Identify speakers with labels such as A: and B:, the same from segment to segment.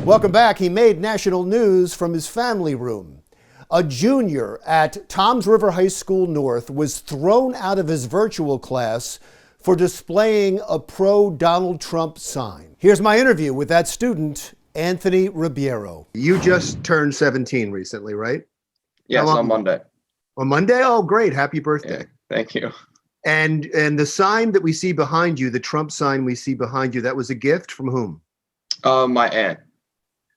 A: Welcome back. He made national news from his family room. A junior at Toms River High School North was thrown out of his virtual class for displaying a pro-Donald Trump sign. Here's my interview with that student, Anthony Ribeiro. You just turned 17 recently, right?
B: Yes, on Monday.
A: On Monday? Oh, great. Happy birthday.
B: Yeah, thank you.
A: And the sign that we see behind you, the Trump sign we see behind you, that was a gift from whom?
B: My aunt.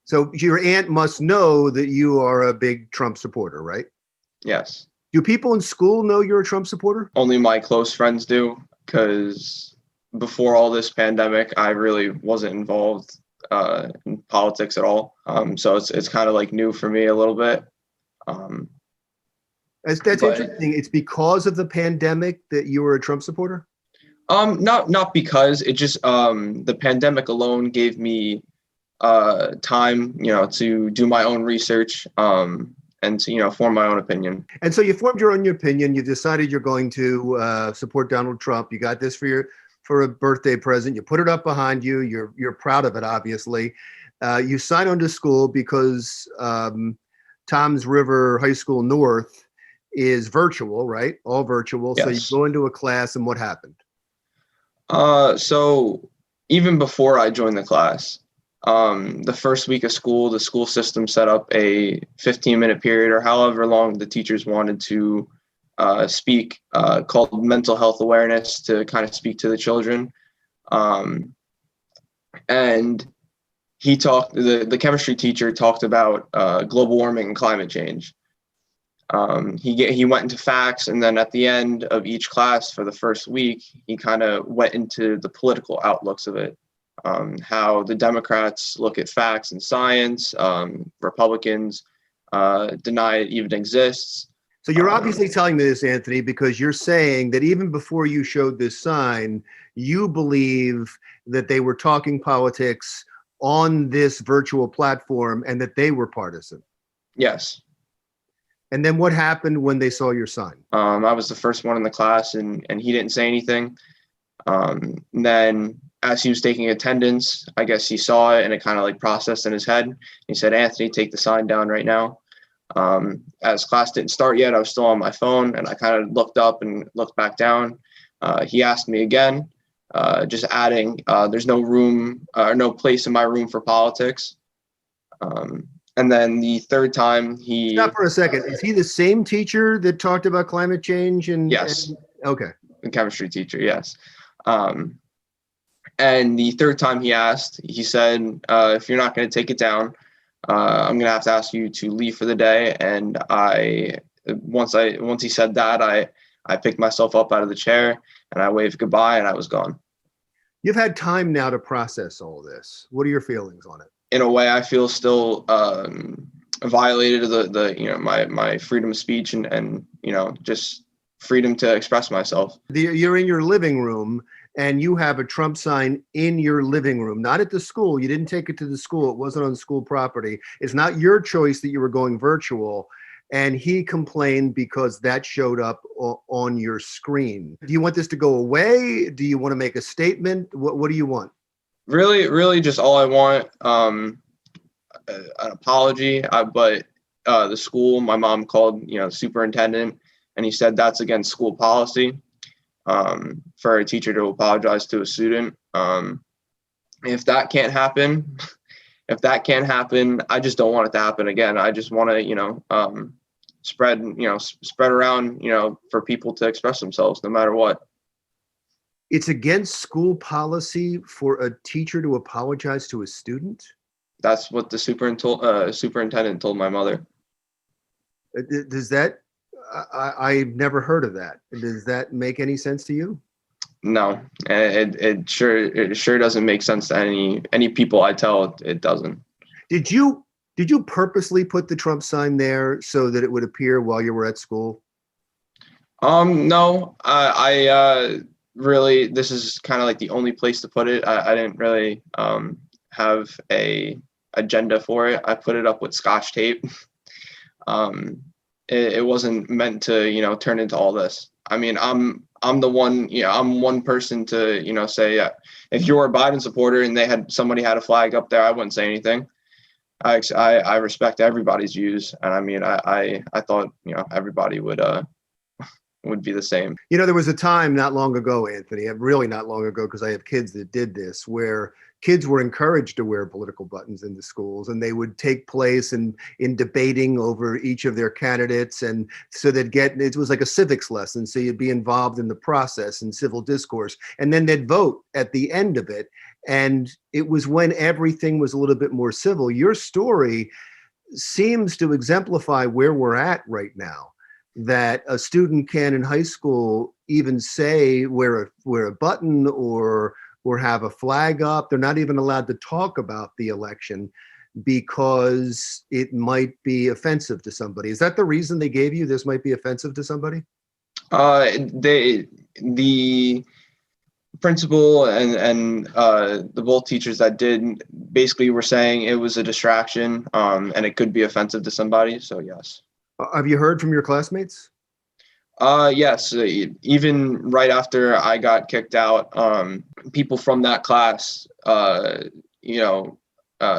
A: So your aunt must know that you are a big Trump supporter, right?
B: Yes.
A: Do people in school know you're a Trump supporter?
B: Only my close friends do, because before all this pandemic, I really wasn't involved in politics at all. So it's kind of like new for me a little bit.
A: That's interesting. It's because of the pandemic that you were a Trump supporter?
B: Not because it just the pandemic alone gave me time, to do my own research and to, form my own opinion.
A: And so you formed your own opinion. You decided you're going to support Donald Trump. You got this for a birthday present. You put it up behind you. You're proud of it, obviously. You sign on to school because Toms River High School North is virtual, right? All virtual.
B: Yes.
A: So you go into a class, and what happened?
B: So even before I joined the class, the first week of school, the school system set up a 15-minute period or however long the teachers wanted to speak, called mental health awareness, to kind of speak to the children. And the chemistry teacher talked about global warming and climate change. He went into facts, and then at the end of each class for the first week, he kind of went into the political outlooks of it. How the Democrats look at facts and science, Republicans deny it even exists.
A: So you're obviously telling me this, Anthony, because you're saying that even before you showed this sign, you believe that they were talking politics on this virtual platform and that they were partisan.
B: Yes.
A: And then what happened when they saw your sign?
B: I was the first one in the class, and he didn't say anything. And then as he was taking attendance, I guess he saw it and it kind of like processed in his head. He said, "Anthony, take the sign down right now." As class didn't start yet, I was still on my phone, and I kind of looked up and looked back down. He asked me again, just adding, "There's no room or no place in my room for politics." And then the third time he...
A: Stop for a second. Is he the same teacher that talked about climate change?
B: Yes.
A: Okay.
B: The chemistry teacher, yes. And the third time he asked, he said, "If you're not going to take it down, I'm going to have to ask you to leave for the day." And once he said that, I picked myself up out of the chair and I waved goodbye and I was gone.
A: You've had time now to process all this. What are your feelings on it?
B: In a way, I feel still violated of my freedom of speech and just freedom to express myself.
A: You're in your living room and you have a Trump sign in your living room, not at the school. You didn't take it to the school. It wasn't on school property. It's not your choice that you were going virtual. And he complained because that showed up on your screen. Do you want this to go away? Do you want to make a statement? What do you want?
B: Really, just all I want, an apology. But the school, my mom called, the superintendent, and he said that's against school policy for a teacher to apologize to a student. If that can't happen, I just don't want it to happen again. I just want to, spread around, for people to express themselves no matter what.
A: It's against school policy for a teacher to apologize to a student?
B: That's what the superintendent told my mother.
A: Does that, I've never heard of that. Does that make any sense to you?
B: No, it sure doesn't make sense to any people I tell. It doesn't.
A: Did you purposely put the Trump sign there so that it would appear while you were at school?
B: No, I really, this is kind of like the only place to put it. I didn't really have a agenda for it. I put it up with Scotch tape. It wasn't meant to, turn into all this. I mean, I'm the one, I'm one person to, say, if you're a Biden supporter and somebody had a flag up there, I wouldn't say anything. I respect everybody's views, and I mean, I thought, everybody would be the same.
A: You know, there was a time not long ago, Anthony, really not long ago, because I have kids that did this, where kids were encouraged to wear political buttons in the schools, and they would take place in debating over each of their candidates. And so it was like a civics lesson. So you'd be involved in the process and civil discourse, and then they'd vote at the end of it. And it was when everything was a little bit more civil. Your story seems to exemplify where we're at right now, that a student can in high school even say wear a button or have a flag up. They're not even allowed to talk about the election because it might be offensive to somebody. Is that the reason they gave you, this might be offensive to somebody?
B: The principal and the both teachers that did basically were saying it was a distraction, and it could be offensive to somebody. So yes.
A: Have you heard from your classmates?
B: Yes. Even right after I got kicked out, people from that class,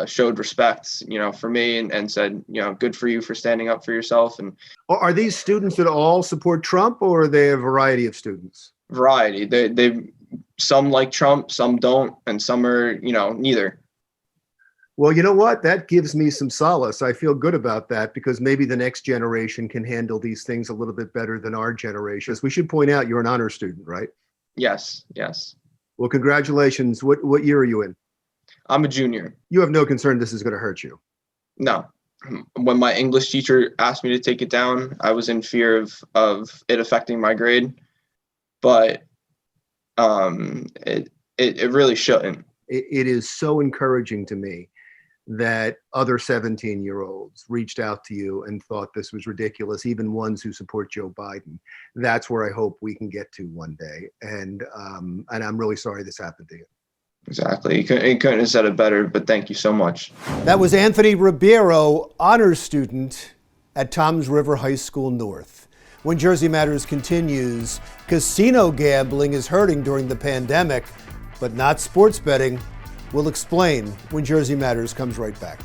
B: showed respect, for me and said, good for you for standing up for yourself. And
A: Are these students that all support Trump, or are they a variety of students?
B: Variety. They some like Trump, some don't, and some are, neither.
A: Well, you know what? That gives me some solace. I feel good about that, because maybe the next generation can handle these things a little bit better than our generation. We should point out you're an honor student, right?
B: Yes.
A: Well, congratulations. What year are you in?
B: I'm a junior.
A: You have no concern this is going to hurt you?
B: No. When my English teacher asked me to take it down, I was in fear of it affecting my grade, but it really shouldn't.
A: It is so encouraging to me that other 17-year-olds reached out to you and thought this was ridiculous, even ones who support Joe Biden. That's where I hope we can get to one day. And I'm really sorry this happened to you.
B: Exactly. He couldn't have said it better, but thank you so much.
A: That was Anthony Ribeiro, honors student at Toms River High School North. When Jersey Matters continues, casino gambling is hurting during the pandemic, but not sports betting. We'll explain when Jersey Matters comes right back.